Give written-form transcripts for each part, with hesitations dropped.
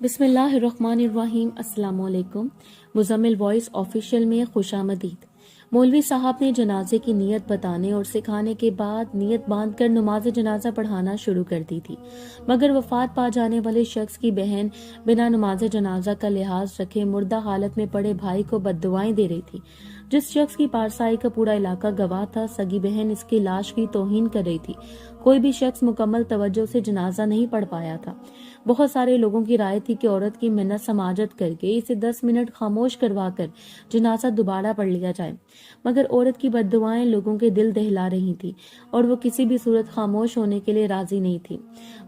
بسم اللہ الرحمن الرحیم۔ السلام علیکم۔ مزمل وائس آفیشیل میں خوش آمدید۔ مولوی صاحب نے جنازے کی نیت بتانے اور سکھانے کے بعد نیت باندھ کر نماز جنازہ پڑھانا شروع کر دی تھی، مگر وفات پا جانے والے شخص کی بہن بنا نماز جنازہ کا لحاظ رکھے مردہ حالت میں پڑے بھائی کو بد دعائیں دے رہی تھی۔ جس شخص کی پارسائی کا پورا علاقہ گواہ تھا، سگی بہن اس کی لاش کی توہین کر رہی تھی۔ کوئی بھی شخص مکمل توجہ سے جنازہ نہیں پڑھ پایا تھا۔ بہت سارے لوگوں کی رائے تھی کہ عورت کی منت سماجت کر کے اسے 10 منٹ خاموش کروا کر جنازہ دوبارہ پڑھ لیا جائے، مگر عورت کی بد دعائیں لوگوں کے دل دہلا رہی تھی اور وہ کسی بھی صورت خاموش ہونے کے لیے راضی نہیں تھی۔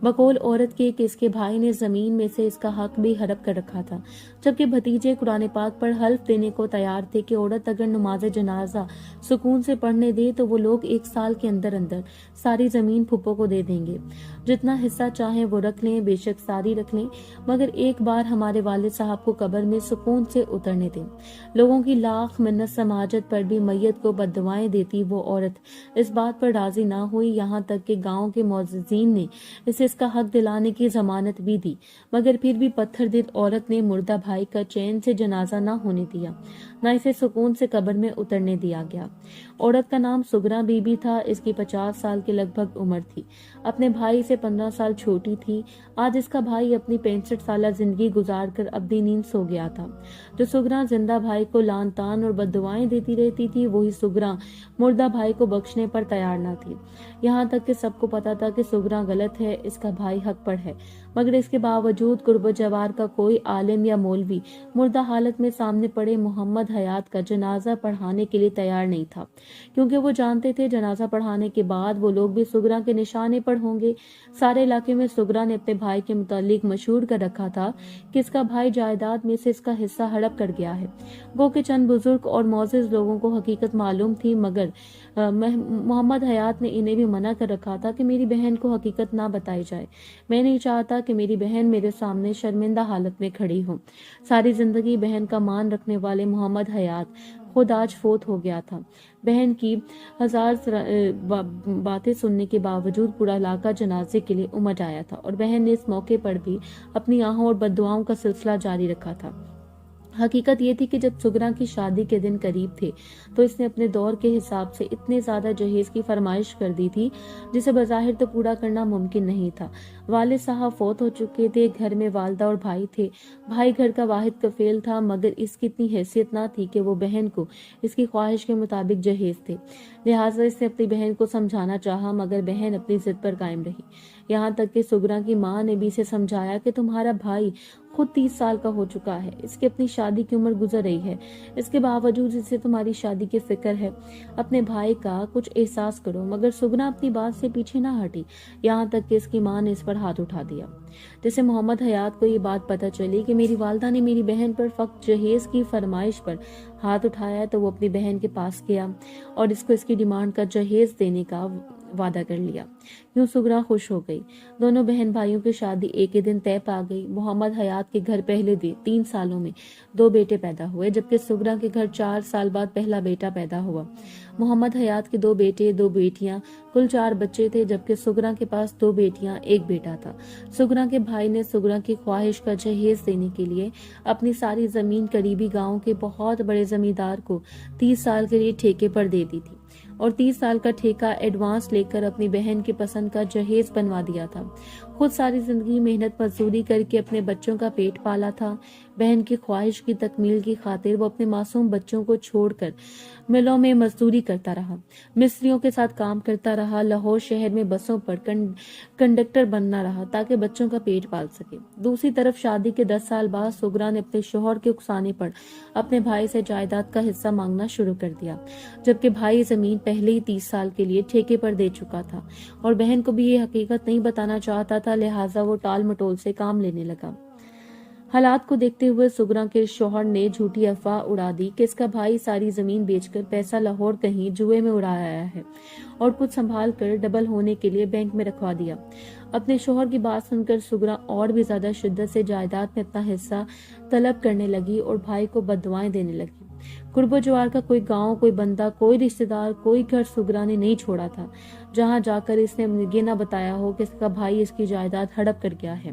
بقول عورت کے کہ اس کے بھائی نے زمین میں سے اس کا حق بھی ہڑپ کر رکھا تھا، جبکہ بھتیجے قرآن پاک پر حلف دینے کو تیار تھے کہ عورت اگر نماز جنازہ سکون سے پڑھنے دے تو وہ لوگ 1 سال کے اندر ساری زمین پھپھو کو دے دیں گے، جتنا حصہ چاہیں وہ رکھ لیں، بے شک ساری رکھ لیں، مگر ایک بار ہمارے والد صاحب کو قبر میں سکون سے اترنے دیں۔ لوگوں کی لاکھ منت سماجت پر بھی میت کو بد دعائیں دیتی وہ عورت اس بات پر راضی نہ ہوئی، یہاں تک کہ گاؤں کے معززین نے اسے اس کا حق دلانے کی ضمانت بھی دی، مگر پھر بھی پتھر دل عورت نے مردہ بھائی کا چین سے جنازہ نہ ہونے دیا، نہ اسے سکون سے قبر میں اترنے دیا گیا۔ عورت کا نام سگرا بی بی تھا، اس کی 50 سال کے لگ بھگ عمر تھی، اپنے بھائی سے 15 سال چھوٹی تھی۔ آج اس کا بھائی اپنی 65 سالہ زندگی گزار کر اپنی نیند سو گیا تھا۔ جو سگرا زندہ بھائی کو لان تان اور بد دعائیں دیتی رہتی تھی، وہی سگرا مردہ بھائی کو بخشنے پر تیار نہ تھی، یہاں تک کہ سب کو پتا تھا کہ سگرا غلط ہے، اس کا بھائی حق پر ہے، مگر اس کے باوجود قرب و جوار کا کوئی عالم یا مولوی مردہ حالت میں سامنے پڑے محمد حیات کا جنازہ پڑھانے کے لیے تیار نہیں تھا، کیونکہ وہ جانتے تھے جنازہ پڑھانے کے بعد وہ لوگ بھی سگرا کے نشانے پر ہوں گے۔ سارے علاقے میں سگرا نے اپنے بھائی کے متعلق مشہور کر رکھا تھا کہ اس کا بھائی جائیداد میں سے اس کا حصہ ہڑپ کر گیا ہے۔ گو کہ چند بزرگ اور معزز لوگوں کو حقیقت معلوم تھی، مگر محمد حیات نے انہیں بھی منع کر رکھا تھا کہ میری بہن کو حقیقت نہ بتائی جائے، میں نہیں چاہتا کہ میری بہن میرے سامنے شرمندہ حالت میں کھڑی ہو۔ ساری زندگی بہن کا مان رکھنے والے محمد حیات خود آج فوت ہو گیا تھا۔ بہن کی 1000 باتیں سننے کے باوجود پورا علاقہ جنازے کے لیے امٹ آیا تھا، اور بہن نے اس موقع پر بھی اپنی آہوں اور بد دعاؤں کا سلسلہ جاری رکھا تھا۔ حقیقت یہ تھی کہ جب سگرا کی شادی کے دن قریب تھے تو اس نے اپنے دور کے حساب سے اتنے زیادہ جہیز کی فرمائش کر دی تھی جسے بظاہر تو پورا کرنا ممکن نہیں تھا۔ والد صاحب فوت ہو چکے تھے، گھر میں والدہ اور بھائی تھے۔ بھائی گھر کا واحد کفیل تھا، مگر اس کی اتنی حیثیت نہ تھی کہ وہ بہن کو اس کی خواہش کے مطابق جہیز دے، لہٰذا اس نے اپنی بہن کو سمجھانا چاہا، مگر بہن اپنی ضد پر قائم رہی، یہاں تک کہ سگرا کی ماں نے بھی اسے سمجھایا کہ تمہارا بھائی خود 30 سال کا ہو چکا ہے، اس کی اپنی شادی کی عمر گزر رہی ہے، اس کے باوجود اسے تمہاری شادی کی فکر ہے، اپنے بھائی کا کچھ احساس کرو، مگر سگنا اپنی بات سے پیچھے نہ ہٹی، یہاں تک کہ اس کی ماں نے اس پر ہاتھ اٹھا دیا۔ جیسے محمد حیات کو یہ بات پتہ چلی کہ میری والدہ نے میری بہن پر فقط جہیز کی فرمائش پر ہاتھ اٹھایا، تو وہ اپنی بہن کے پاس گیا اور اس کو اس کی ڈیمانڈ کا جہیز دینے کا وعدہ کر لیا۔ یوں سگرا خوش ہو گئی۔ دونوں بہن بھائیوں کی شادی ایک ہی دن طے پا گئی۔ محمد حیات کے گھر پہلے 3 سالوں میں 2 بیٹے پیدا ہوئے، جبکہ سگرا کے گھر 4 سال بعد پہلا بیٹا پیدا ہوا۔ محمد حیات کے 2 بیٹے 2 بیٹیاں، کل 4 بچے تھے، جبکہ سگرا کے پاس 2 بیٹیاں 1 بیٹا تھا۔ سگرا کے بھائی نے سگرا کی خواہش کا جہیز دینے کے لیے اپنی ساری زمین قریبی گاؤں کے بہت بڑے زمیندار کو 30 سال کے لیے ٹھیکے پر دے دی تھی، اور 30 سال کا ٹھیکہ ایڈوانس لے کر اپنی بہن کی پسند کا جہیز بنوا دیا تھا۔ خود ساری زندگی محنت مزدوری کر کے اپنے بچوں کا پیٹ پالا تھا۔ بہن کی خواہش کی تکمیل کی خاطر وہ اپنے معصوم بچوں کو چھوڑ کر ملوں میں مزدوری کرتا رہا، مستریوں کے ساتھ کام کرتا رہا، لاہور شہر میں بسوں پر کنڈکٹر بننا رہا تاکہ بچوں کا پیٹ پال سکے۔ دوسری طرف شادی کے 10 سال بعد سگرا نے اپنے شوہر کے اکسانے پر اپنے بھائی سے جائیداد کا حصہ مانگنا شروع کر دیا، جبکہ بھائی زمین پہلے ہی 30 سال کے لیے ٹھیکے پر دے چکا تھا اور بہن کو بھی یہ حقیقت نہیں بتانا چاہتا تھا، لہٰذا وہ ٹال مٹول سے کام لینے لگا۔ حالات کو دیکھتے ہوئے سگرا کے شوہر نے جھوٹی افواہ اڑا دی کہ اس کا بھائی ساری زمین بیچ کر پیسہ لاہور کہیں جوئے میں اڑایا ہے اور کچھ سنبھال کر ڈبل ہونے کے لیے بینک میں رکھوا دیا۔ اپنے شوہر کی بات سن کر سگرا اور بھی زیادہ شدت سے جائیداد میں اپنا حصہ طلب کرنے لگی اور بھائی کو بد دعائیں دینے لگی۔ قرب و جوار کا کوئی گاؤں، کوئی بندہ، کوئی رشتہ دار، کوئی گھر سگرا نے نہیں چھوڑا تھا جہاں جا کر اس نے یہ نہ بتایا ہو کہ اس کا بھائی اس کی جائیداد ہڑپ کر گیا ہے۔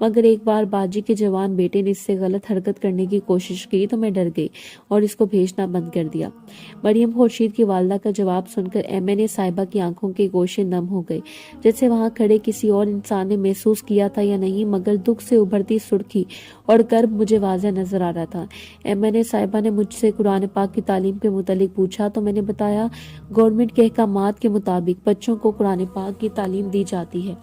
مگر ایک بار باجی کے جوان بیٹے نے اس سے غلط حرکت کرنے کی کوشش کی تو میں ڈر گئی اور اس کو بھیجنا بند کر دیا۔ مریم خورشید کی والدہ کا جواب سن کر MNA صاحبہ کی آنکھوں کے گوشے نم ہو گئے، جیسے وہاں کھڑے کسی اور انسان نے محسوس کیا تھا یا نہیں، مگر دکھ سے ابھرتی سرخی اور کرب مجھے واضح نظر آ رہا تھا۔ MNA صاحبہ نے مجھ سے قرآن پاک کی تعلیم کے متعلق پوچھا تو میں نے بتایا گورنمنٹ کے احکامات کے مطابق بچوں کو قرآن پاک کی تعلیم دی جاتی ہے،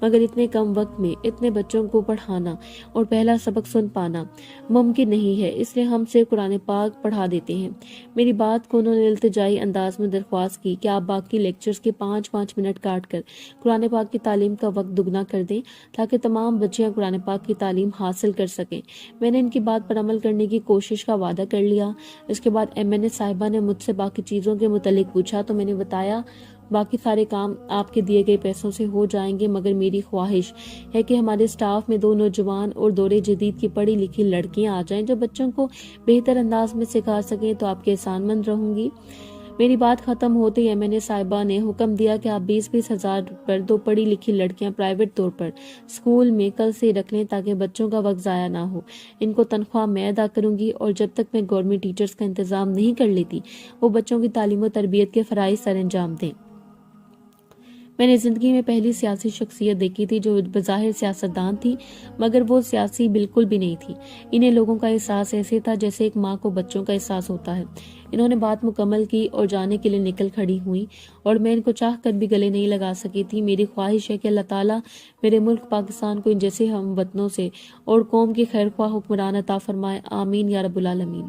مگر اتنے کم وقت میں اتنے بچوں کو پڑھانا اور پہلا سبق سن پانا ممکن نہیں ہے، اس لیے ہم سے قرآن پاک پڑھا دیتے ہیں۔ میری بات کو انہوں نے التجائی انداز میں درخواست کی کہ آپ باقی لیکچرز کے 5 منٹ کاٹ کر قرآن پاک کی تعلیم کا وقت دگنا کر دیں تاکہ تمام بچیاں قرآن پاک کی تعلیم حاصل کر سکیں۔ میں نے ان کی بات پر عمل کرنے کی کوشش کا وعدہ کر لیا۔ اس کے بعد MNA صاحبہ نے مجھ سے باقی چیزوں کے متعلق پوچھا تو میں نے بتایا باقی سارے کام آپ کے دیے گئے پیسوں سے ہو جائیں گے، مگر میری خواہش ہے کہ ہمارے سٹاف میں 2 نوجوان اور دور جدید کی پڑھی لکھی لڑکیاں آ جائیں جو بچوں کو بہتر انداز میں سکھا سکیں تو آپ کے احسان مند رہوں گی۔ میری بات ختم ہوتے ہی MNA صاحبہ نے حکم دیا کہ آپ 20 ہزار پر 2 پڑھی لکھی لڑکیاں پرائیویٹ طور پر اسکول میں کل سے رکھ لیں تاکہ بچوں کا وقت ضائع نہ ہو۔ ان کو تنخواہ میں ادا کروں گی اور جب تک میں گورنمنٹ ٹیچرز کا انتظام نہیں کر لیتی وہ بچوں کی تعلیم و تربیت کے فرائض سر انجام دیں۔ میں نے زندگی میں پہلی سیاسی شخصیت دیکھی تھی جو بظاہر سیاستدان تھی مگر وہ سیاسی بالکل بھی نہیں تھی۔ انہیں لوگوں کا احساس ایسے تھا جیسے ایک ماں کو بچوں کا احساس ہوتا ہے۔ انہوں نے بات مکمل کی اور جانے کے لیے نکل کھڑی ہوئی اور میں ان کو چاہ کر بھی گلے نہیں لگا سکی تھی۔ میری خواہش ہے کہ اللہ تعالیٰ میرے ملک پاکستان کو ان جیسے ہم وطنوں سے اور قوم کی خیر خواہ حکمران عطا فرمائے، آمین یا رب العالمین۔